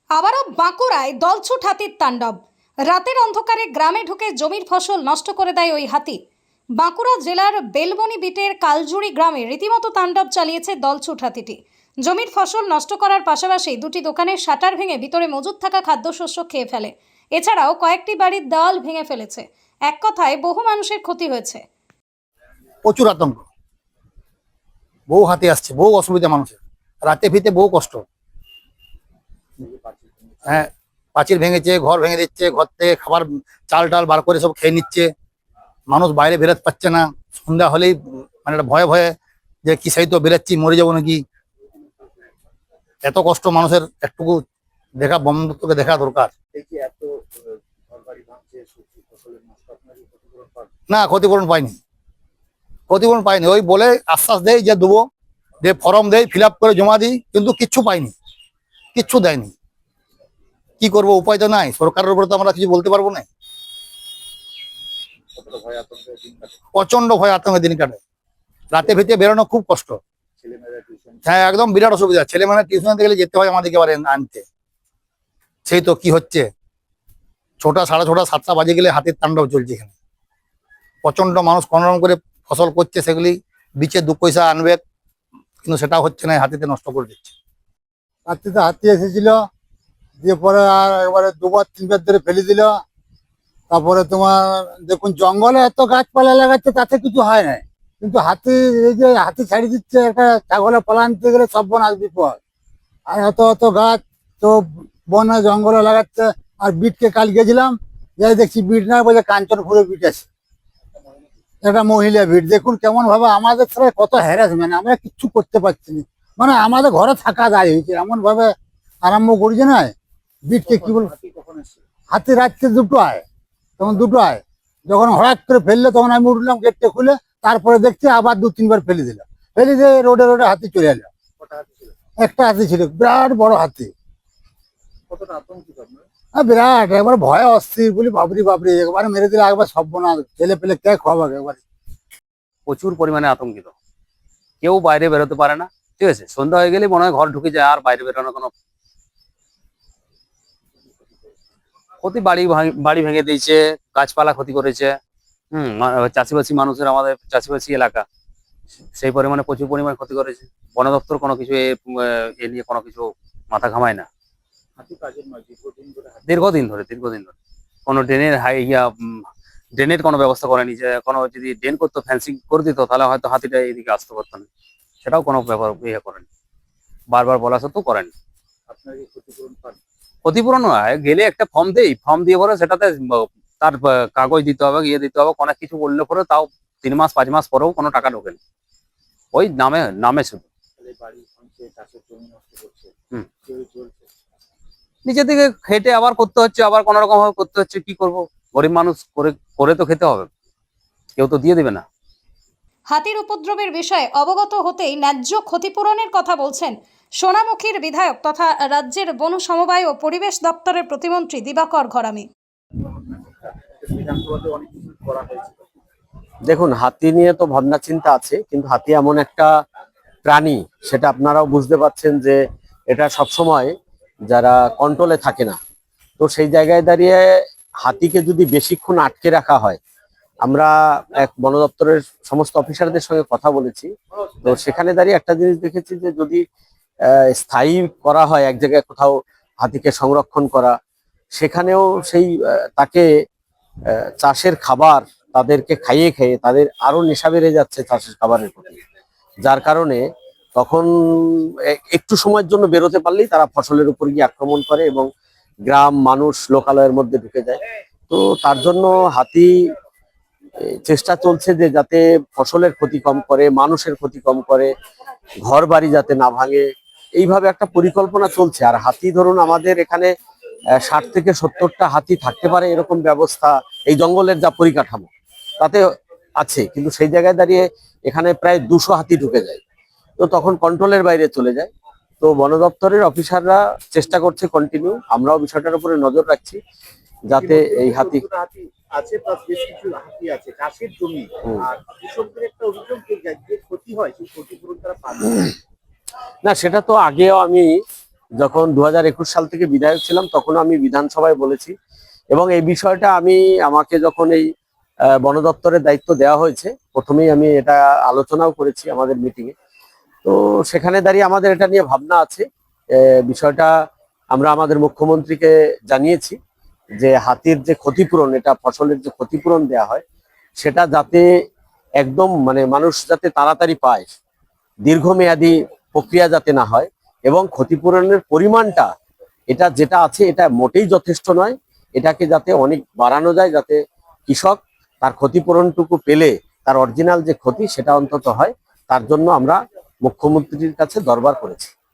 আবারও বাঁকুড়ায় দলছুট হাতির তাণ্ডব। রাতের অন্ধকারে গ্রামে ঢুকে জমির ফসল নষ্ট করে দেয় ওই হাতি। বাঁকুড়া জেলার বেলবনি বিটের কালজুড়ি গ্রামে রীতিমতো তাণ্ডব চালিয়েছে দলছুট হাতিটি। জমির ফসল নষ্ট করার পাশাপাশি দুটি দোকানের শাটার ভেঙে ভিতরে মজুদ থাকা খাদ্যশস্য খেয়ে ফেলে। এছাড়াও কয়েকটি বাড়ির দেওয়াল ভেঙে ফেলেছে। এক কথায় বহু মানুষের ক্ষতি হয়েছে। প্রচুর আতঙ্ক, বহু হাতি আসছে, বহু অসুবিধা মানুষের, রাতে ফিরতে বহু কষ্ট। হ্যাঁ, পাঁচিল ভেঙেছে, ঘর ভেঙে দিচ্ছে, ঘর থেকে খাবার চাল টাল বার করে সব খেয়ে নিচ্ছে। মানুষ বাইরে বেরোতে পারছে না। সন্ধ্যা হলেই মানে একটা ভয়ে ভয়ে যে কি সেই তো বেরোচ্ছি, মরে যাবো নাকি। এত কষ্ট মানুষের, একটুকু দেখা বন্ধুত্বকে দেখা দরকার। না, ক্ষতিপূরণ পাইনি, ক্ষতিপূরণ পাইনি। ওই বলে আশ্বাস দেয় যে দেবো, যে ফর্ম দেয়, ফিল আপ করে জমা দিই, কিন্তু কিচ্ছু পাইনি, কিচ্ছু দেয়নি। কি করবো, উপায় তো নাই। সরকারের উপরে তো আমরা কিছু বলতে পারবো না। প্রচন্ড ভয় আতঙ্কে দিন কাটে, রাতে ভিতরে বেরোনো খুব কষ্ট। হ্যাঁ, একদম বিরাট অসুবিধা। ছেলে মানে টিউশন গেলে যেতে হয় আমাদেরকে এবারে আনতে। সেই তো কি হচ্ছে, 6টা, 6:30, 7টা বাজে গেলে হাতির তাণ্ডব চলছে এখানে। প্রচন্ড মানুষ কোনোরকম করে ফসল করছে, সেগুলি বিচে 2 পয়সা আনবে, কিন্তু সেটা হচ্ছে না, হাতিতে নষ্ট করে দিচ্ছে। রাত্রিতে হাতি এসেছিল, দিয়ে পরে আর একবারে 2-3 বার ধরে ফেলে দিল। তারপরে তোমার দেখুন, জঙ্গলে এত গাছপালা লাগাচ্ছে, তাতে কিছু হয় না, কিন্তু হাতি, এই যে হাতি ছাড়ি দিচ্ছে, একটা ছাগলে পালানতে গেলে সব বন আসবে বিপদ। আর এত এত গাছ তো বনে জঙ্গলে লাগাচ্ছে। আর বিটকে কাল গেছিলাম, যাই দেখছি বিট না, বলে কাঞ্চনপুরে বিট আছে, একটা মহিলা বিট। দেখুন কেমন ভাবে আমাদের সাথে কত হ্যারাসমেন্ট, আমরা কিচ্ছু করতে পারছি না। মানে আমাদের ঘরে থাকা দায় হয়েছে, এমন ভাবে আরম্ভ করছে না। বিটকে কি বল, হাতি রাত্রে 2টায়, তখন 2টায় যখন হঠাৎ করে ফেললে, তখন আমি উঠলাম গেটটা খুলে। তারপরে দেখছি আবার 2-3 বার ফেলে দিল, ফেলে দিয়ে রোডে রোডে হাতি চলে এলো। একটা হাতি ছিল, বিরাট বড় হাতি। বিরাট, একবার ভয় অস্থির বলি, বাবরি বাবরি, একবার মেরে দিলে একবার সব বোনা, ছেলে পেলে কে খাওয়াবে একবার। প্রচুর পরিমাণে আতঙ্কিত, কেউ বাইরে বেরোতে পারে না। ঠিক আছে, সন্ধ্যা হয়ে গেলে মনে হয় ঘর ঢুকে যায়, আর বাইরে বেরোনোর কোনো ক্ষতি। বাড়ি ভেঙে দিয়েছে, গাছপালা ক্ষতি করেছে। চাষিবাসী মানুষের, আমাদের চাষিবাসী এলাকা, সেই পরিমাণে প্রচুর পরিমাণে ক্ষতি করেছে। বন দপ্তর কোনো কিছু এ নিয়ে কোনো কিছু মাথা ঘামায় না। দীর্ঘদিন ধরে কোনো ড্রেনের কোনো ব্যবস্থা করেনি। যে কোনো যদি ড্রেন করতো, ফেন্সিং করে দিত, তাহলে হয়তো হাতিটা এদিকে আসতে পারতো না। সেটাও কোনো ব্যাপার করেনি, বারবার বলা সত্ত্বেও করেনি। ক্ষতিপূরণ হয় গেলে একটা ফর্ম দেই, ফর্ম দিয়ে পরে সেটাতে তার কাগজ দিতে হবে, দিতে হবে। অনেক কিছু বললে পরে তাও 3 মাস 5 মাস পরেও কোনো টাকা ঢোকেনি, ওই নামে নামে শুধু। নিজে থেকে খেটে আবার করতে হচ্ছে, আবার কোন রকম ভাবে করতে হচ্ছে। কি করব, গরিব মানুষ, করে করে তো খেতে হবে, কেউ তো দিয়ে দেবে না। হাতির উপদ্রবের বিষয়ে অবগত হতেই ন্যায্য ক্ষতিপূরণের কথা বলছেন সোনামুখীর বিধায়ক তথা রাজ্যের বন সমবায় ও পরিবেশ দপ্তরের প্রতিমন্ত্রী দিবাকর ঘরামি। দেখুন, হাতি নিয়ে তো ভাবনা চিন্তা আছে, কিন্তু হাতি এমন একটা প্রাণী, সেটা আপনারাও বুঝতে পারছেন যে এটা সবসময় যারা কন্ট্রোলে থাকে না। তো সেই জায়গায় দাঁড়িয়ে হাতিকে যদি বেশিক্ষণ আটকে রাখা হয়, আমরা এক বন দপ্তরের সমস্ত অফিসারদের সঙ্গে কথা বলেছি। তো সেখানে দাঁড়িয়ে একটা জিনিস দেখেছি যে যদি স্থায়ী করা হয় এক জায়গায় কোথাও হাতিকে সংরক্ষণ করা, সেখানেও সেই তাকে চাষের খাবার তাদেরকে খাইয়ে খেয়ে তাদের আরো নেশা বেড়ে যাচ্ছে চাষের খাবারের প্রতি। যার কারণে তখন একটু সময়ের জন্য বেরোতে পারলেই তারা ফসলের উপর গিয়ে আক্রমণ করে এবং গ্রাম মানুষ লোকালয়ের মধ্যে ঢুকে যায়। তো তার জন্য হাতি চেষ্টা চলছে যে যাতে ফসলের ক্ষতি কম করে, মানুষের ক্ষতি কম করে, ঘর বাড়ি যাতে না ভাঙে, এইভাবে একটা পরিকল্পনা চলছে। আর হাতি ধরুন আমাদের এখানে 60 থেকে 70টা হাতি থাকতে পারে, এরকম ব্যবস্থা এই জঙ্গলের যা পরিকাঠামো তাতে আছে। কিন্তু সেই জায়গায় দাঁড়িয়ে এখানে প্রায় 200 হাতি ঢুকে যায়, তো তখন কন্ট্রোলের বাইরে চলে যায়। তো বন দপ্তরের অফিসাররা চেষ্টা করছে কন্টিনিউ, আমরাও বিষয়টার উপরে নজর রাখছি যাতে এই হাতি আছে, প্লাস বেশ কিছু হাতি আছে চাষের জমি, আর কৃষকদের একটা অভিযোগ যে ক্ষতি হয়, সেই ক্ষতিপূরণ তারা পাবে না। সেটা তো আগেও আমি যখন 2021 সাল থেকে বিধায়ক ছিলাম তখন আমি বিধানসভায় বলেছি, এবং এই বিষয়টা আমাকে যখন এই বন দপ্তরের দায়িত্ব দেওয়া হয়েছে, প্রথমেই আমি এটা আলোচনাও করেছি আমাদের মিটিংয়ে। তো সেখানে দাঁড়িয়ে আমাদের এটা নিয়ে ভাবনা আছে। বিষয়টা আমরা আমাদের মুখ্যমন্ত্রীকে জানিয়েছি যে হাতির যে ক্ষতিপূরণ, এটা ফসলের যে ক্ষতিপূরণ দেওয়া হয় সেটা যাতে একদম মানে মানুষ যাতে তাড়াতাড়ি পায়, দীর্ঘমেয়াদী প্রক্রিয়া যাতে না হয়, এবং ক্ষতিপূরণের পরিমাণটা এটা যেটা আছে এটা মোটেই যথেষ্ট নয়, এটাকে যাতে অনেক বাড়ানো যায়, যাতে কৃষক তার ক্ষতিপূরণটুকু পেলে তার অরিজিনাল যে ক্ষতি সেটা অন্তত হয়। তার জন্য আমরা মুখ্যমন্ত্রীর কাছে দরবার করেছি।